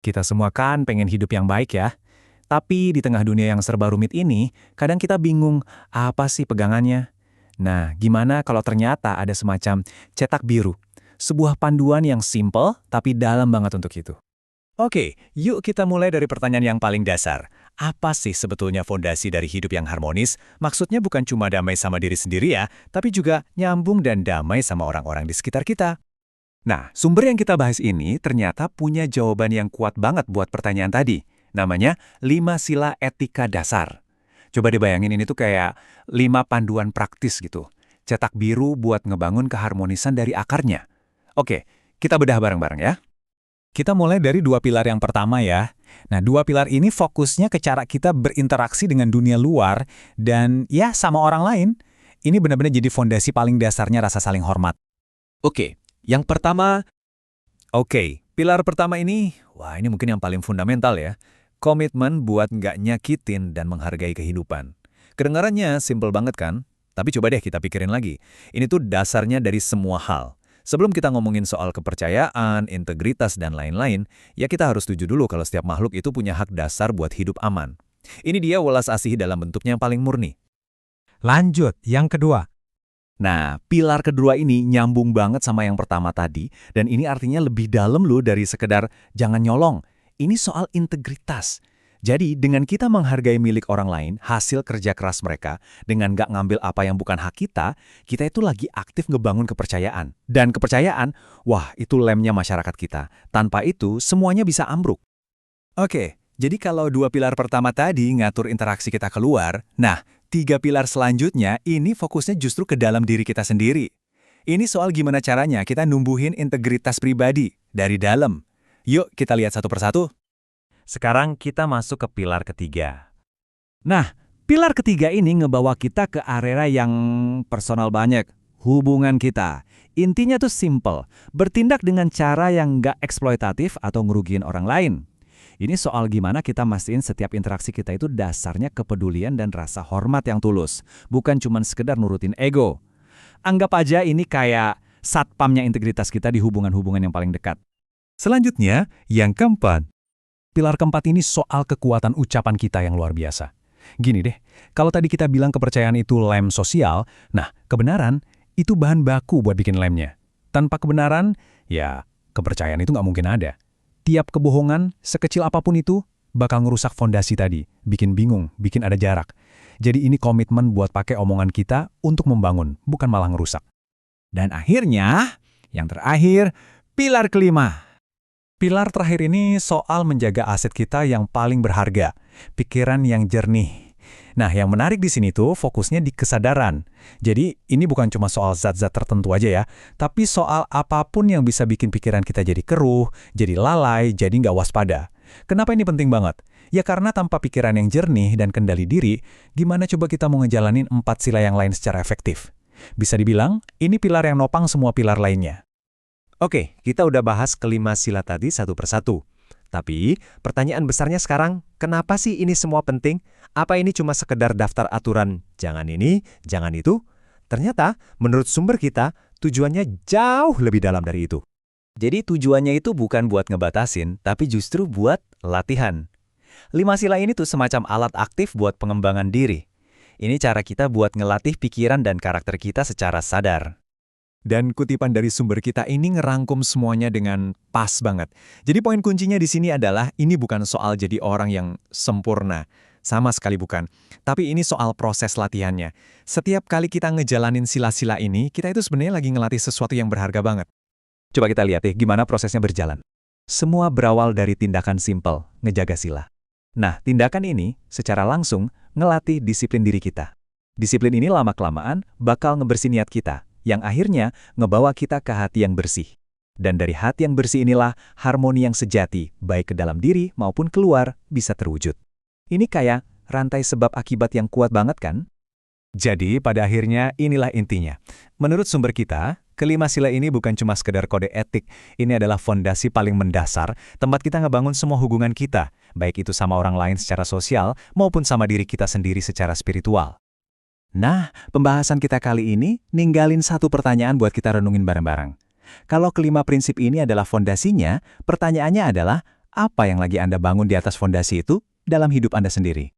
Kita semua kan pengen hidup yang baik ya. Tapi di tengah dunia yang serba rumit ini, kadang kita bingung, apa sih pegangannya? Nah, gimana kalau ternyata ada semacam cetak biru? Sebuah panduan yang simple tapi dalam banget untuk itu. Oke, yuk kita mulai dari pertanyaan yang paling dasar. Apa sih sebetulnya fondasi dari hidup yang harmonis? Maksudnya bukan cuma damai sama diri sendiri ya, tapi juga nyambung dan damai sama orang-orang di sekitar kita. Nah, sumber yang kita bahas ini ternyata punya jawaban yang kuat banget buat pertanyaan tadi. Namanya 5 sila etika dasar. Coba dibayangin ini tuh kayak 5 panduan praktis gitu. Cetak biru buat ngebangun keharmonisan dari akarnya. Oke, kita bedah bareng-bareng ya. Kita mulai dari dua pilar yang pertama ya. Nah, dua pilar ini fokusnya ke cara kita berinteraksi dengan dunia luar dan ya sama orang lain. Ini benar-benar jadi fondasi paling dasarnya rasa saling hormat. Oke, yang pertama, Oke, pilar pertama ini, wah ini mungkin yang paling fundamental ya. Komitmen buat nggak nyakitin dan menghargai kehidupan. Kedengarannya simple banget kan? Tapi coba deh kita pikirin lagi. Ini tuh dasarnya dari semua hal. Sebelum kita ngomongin soal kepercayaan, integritas, dan lain-lain, ya kita harus setuju dulu kalau setiap makhluk itu punya hak dasar buat hidup aman. Ini dia welas asih dalam bentuknya yang paling murni. Lanjut, yang kedua. Nah, pilar kedua ini nyambung banget sama yang pertama tadi, dan ini artinya lebih dalam loh dari sekedar jangan nyolong. Ini soal integritas. Jadi, dengan kita menghargai milik orang lain, hasil kerja keras mereka, dengan gak ngambil apa yang bukan hak kita itu lagi aktif ngebangun kepercayaan. Dan kepercayaan, wah itu lemnya masyarakat kita. Tanpa itu, semuanya bisa ambruk. Oke, jadi kalau dua pilar pertama tadi ngatur interaksi kita keluar, nah, tiga pilar selanjutnya ini fokusnya justru ke dalam diri kita sendiri. Ini soal gimana caranya kita numbuhin integritas pribadi dari dalam. Yuk kita lihat satu persatu. Sekarang kita masuk ke pilar ketiga. Nah, pilar ketiga ini ngebawa kita ke area yang personal banyak. Hubungan kita. Intinya tuh simple. Bertindak dengan cara yang nggak eksploitatif atau ngerugiin orang lain. Ini soal gimana kita mastiin setiap interaksi kita itu dasarnya kepedulian dan rasa hormat yang tulus. Bukan cuma sekedar nurutin ego. Anggap aja ini kayak satpamnya integritas kita di hubungan-hubungan yang paling dekat. Selanjutnya, yang keempat. Pilar keempat ini soal kekuatan ucapan kita yang luar biasa. Gini deh, kalau tadi kita bilang kepercayaan itu lem sosial, nah kebenaran itu bahan baku buat bikin lemnya. Tanpa kebenaran, ya kepercayaan itu nggak mungkin ada. Tiap kebohongan, sekecil apapun itu, bakal ngerusak fondasi tadi, bikin bingung, bikin ada jarak. Jadi ini komitmen buat pakai omongan kita untuk membangun, bukan malah ngerusak. Dan akhirnya, yang terakhir, pilar kelima. Pilar terakhir ini soal menjaga aset kita yang paling berharga, pikiran yang jernih. Nah, yang menarik di sini tuh fokusnya di kesadaran. Jadi, ini bukan cuma soal zat-zat tertentu aja ya, tapi soal apapun yang bisa bikin pikiran kita jadi keruh, jadi lalai, jadi nggak waspada. Kenapa ini penting banget? Ya karena tanpa pikiran yang jernih dan kendali diri, gimana coba kita mau ngejalanin 4 sila yang lain secara efektif? Bisa dibilang, ini pilar yang nopang semua pilar lainnya. oke, kita udah bahas kelima sila tadi satu persatu. Tapi, pertanyaan besarnya sekarang, kenapa sih ini semua penting? Apa ini cuma sekedar daftar aturan, jangan ini, jangan itu? Ternyata, menurut sumber kita, tujuannya jauh lebih dalam dari itu. Jadi tujuannya itu bukan buat ngebatasin, tapi justru buat latihan. 5 sila ini tuh semacam alat aktif buat pengembangan diri. Ini cara kita buat ngelatih pikiran dan karakter kita secara sadar. Dan kutipan dari sumber kita ini ngerangkum semuanya dengan pas banget. Jadi poin kuncinya di sini adalah ini bukan soal jadi orang yang sempurna. Sama sekali bukan. Tapi ini soal proses latihannya. Setiap kali kita ngejalanin sila-sila ini, kita itu sebenarnya lagi ngelatih sesuatu yang berharga banget. Coba kita lihat ya gimana prosesnya berjalan. Semua berawal dari tindakan simpel, ngejaga sila. Nah, tindakan ini secara langsung ngelatih disiplin diri kita. Disiplin ini lama-kelamaan bakal ngebersihin niat kita, yang akhirnya ngebawa kita ke hati yang bersih. Dan dari hati yang bersih inilah harmoni yang sejati, baik ke dalam diri maupun keluar, bisa terwujud. Ini kayak rantai sebab akibat yang kuat banget kan? Jadi pada akhirnya inilah intinya. Menurut sumber kita, kelima sila ini bukan cuma sekedar kode etik, ini adalah fondasi paling mendasar, tempat kita ngebangun semua hubungan kita, baik itu sama orang lain secara sosial maupun sama diri kita sendiri secara spiritual. Nah, pembahasan kita kali ini ninggalin satu pertanyaan buat kita renungin bareng-bareng. Kalau kelima prinsip ini adalah fondasinya, pertanyaannya adalah, Apa yang lagi Anda bangun di atas fondasi itu dalam hidup Anda sendiri?